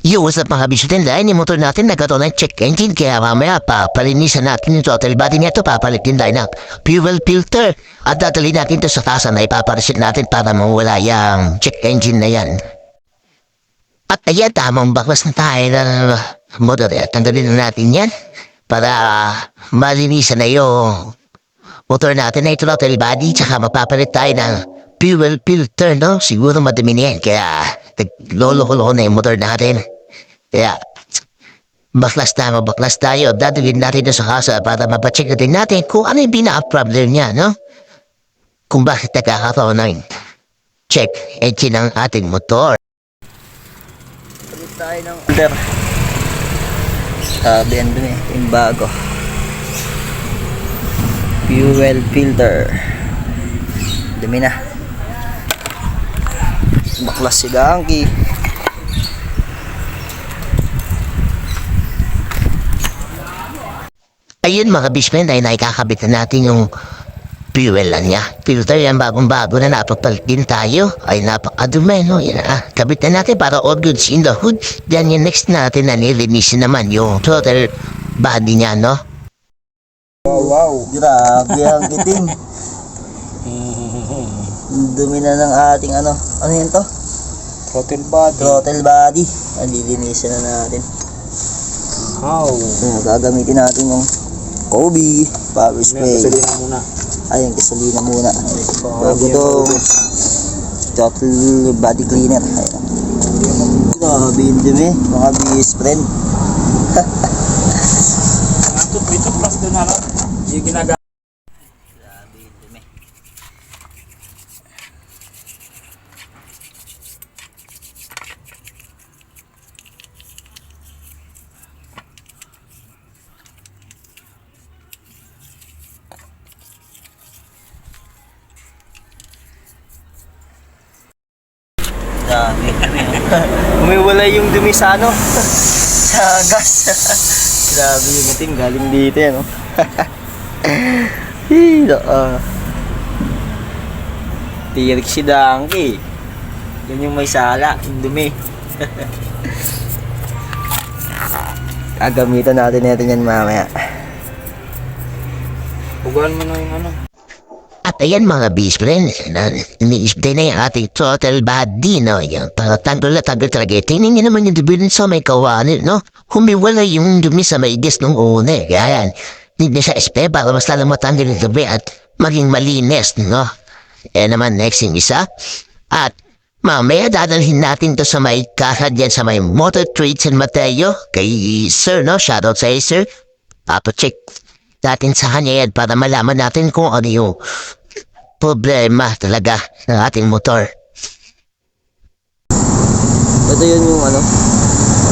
Yo, what's up mga bisyo din? Dahil yung motor natin nagkaroon ng check engine kaya mamaya papalinisan natin yung total body nito, papalitin tayo ng fuel filter at dadali natin to sa tasa na ipaparasit natin para mawala yung check engine na yan. At ayan, tamang baklas na tayo ng motor. Tanggalin na natin yan para malinisan na yung motor natin na ito total body tsaka mapapalit tayo ng fuel filter, no? Siguro madami na yan kaya naglolo-holo na yung motor natin. Kaya, baklas tayo. Dadalhin natin sa kasa para mapacheck din natin kung ano yung pinaka-problem niya, no? Kung bakit nagkakaroon ng check engine ng ating motor. Ulit tayo ng under. Sabi yan dun eh, yung bago. Fuel filter. Dumi na. Baklas si Gangki. Ayun mga bismen ay nakikakabit na natin yung fuel lang niya. Filter yan bagong-bago na napapalit din tayo. Ay napakadumi, no? Yan, kabit na natin para all goods in the hood. Then yung next natin na nilinisin naman yung total body niya, no? Wow. Grabe ang kiting. Dumi na ng ating ano yun to? Throttle body. Alilinisin na natin. How? Gagamitin natin yung Kobe power spray. Gasolina muna. Ayun, gasolina muna. Bago itong throttle body cleaner. Ayun. Grabe yung dumi, mga best friend. Ito plus doon na lang. Yung ginagawa. Grabe yung dumi. Grabe. Umiwalay yung dumi sa ano? Sa gas. Grabe yung itim. Galing dito yan, no? Tirik si Donkey. Yan yung may sala. Yung dumi. Gagamitan natin yan mamaya. Hugaan mo na yung ano. At ayan mga bismen, ini-spray na yung ating total body, no? Yan, para tanggal talaga. Tingnan niyo naman yung dumi sa may kawanin, no? Humiwala yung dumi sa may gas nung una, kaya yan. Hindi siya spray para mas lalo matanggal yung dumi at maging malinis, no? Eh naman next yung isa. At mamaya dadalhin natin to sa may kasa dyan sa may Motor Trades and Mateo. Kay sir, no? Shoutout sa sir. Check natin sa kanya yan para malaman natin kung ano yung problema talaga ng ating motor. Ito yun yung ano,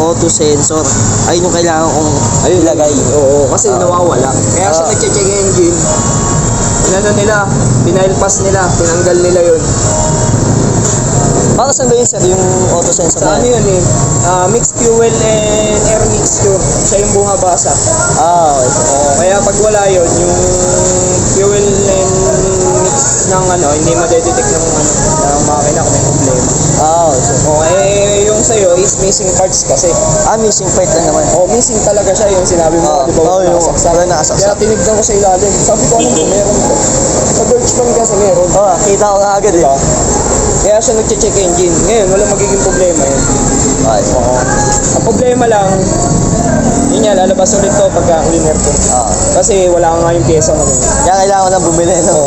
auto sensor. Ayun yung kailangan kong ilagay. Oo, kasi nawawala. Kaya siya nag-check engine. Inano nila, pinailpas nila, tinanggal nila yun. Para saan ba yun sir, yung auto sensor Sa na ano yun? yun mixed fuel and air mixture. Siya yung bumabasa. Okay. Kaya pag wala yun, yung fuel and mix ng ano, hindi madedetect ng ano, ng makina kung may problema. Okay. Yung sa'yo is missing parts kasi. Missing part lang naman. Missing talaga siya yung sinabi mo, di ba? yung Nakasaksak. nakasaksak. Kaya tinignan ko sa ilalim. Sabi ko, ano po, meron ko. Sa Birchman kasi meron. Kita ko nga agad eh. Diba? Kaya siya nag-check engine. Ngayon, wala magiging problema yun. Okay. Ang problema lang, yun yan, lalabas ulit to pagka cleaner to. Kasi wala nga yung pyesa mo. Kaya kailangan ko na bumili, no?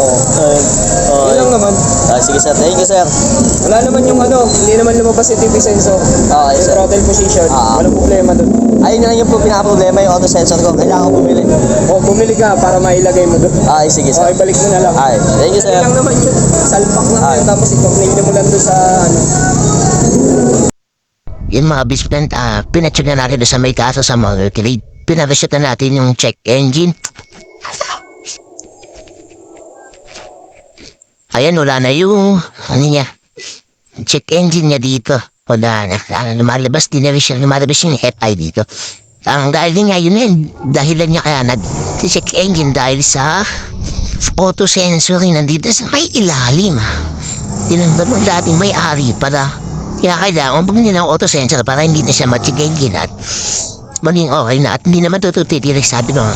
Yun lang naman. Sige sir, thank you sir. Wala naman yung ano, hindi naman lumabas yung TV sensor. Okay Yung sir. throttle position. Walang problema dun. Ayun na lang yung pinaka-problema, yung auto sensor ko. Kailangan ko bumili. Bumili ka para mailagay mo dun. Sige sir. Okay, balik mo na lang. Thank you sir. Yun lang naman yun. Salpak lang yun. Tapos i-complain mo lang dun sa ano. Yun mga bismen, pinacheck na natin sa may kasa sa mga trade. Pinareset na natin yung check engine. Ayan, wala na yung, ano niya, check engine niya dito. Wala na. Lumalabas, di na rin siya, lumalabas yung FI dito. Ang dahil nga yun yun, dahilan niya kaya nag-check engine dahil sa auto sensor nandito sa may ilalim. Tinanggal mo dating may-ari para Kaya kailangan bumili ng auto sensor para hindi na siya matsigigin at maging okay na at hindi naman tututitirik sabi ng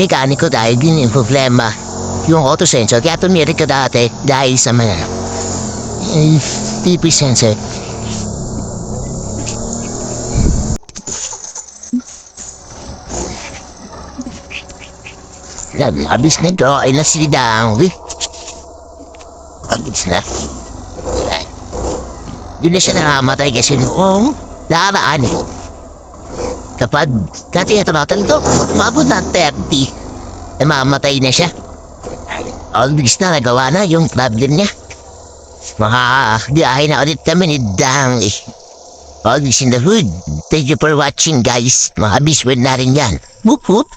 mekaniko dahil yun yung problema. Yung auto sensor, kaya tumirik ka dati dahil sa mga TP sensor. Abis na ito ay nasilidang. Abis na. Doon na siya nakamatay kasi noong nakaraan. Kapag dati ito natin ito, umabot na 30, mamatay na siya. Always na nagawa na yung problem niya. Diyahe na ulit kami ni Dang. Always in the hood. Thank you for watching guys. Mga biswin na rin yan. Whoop whoop.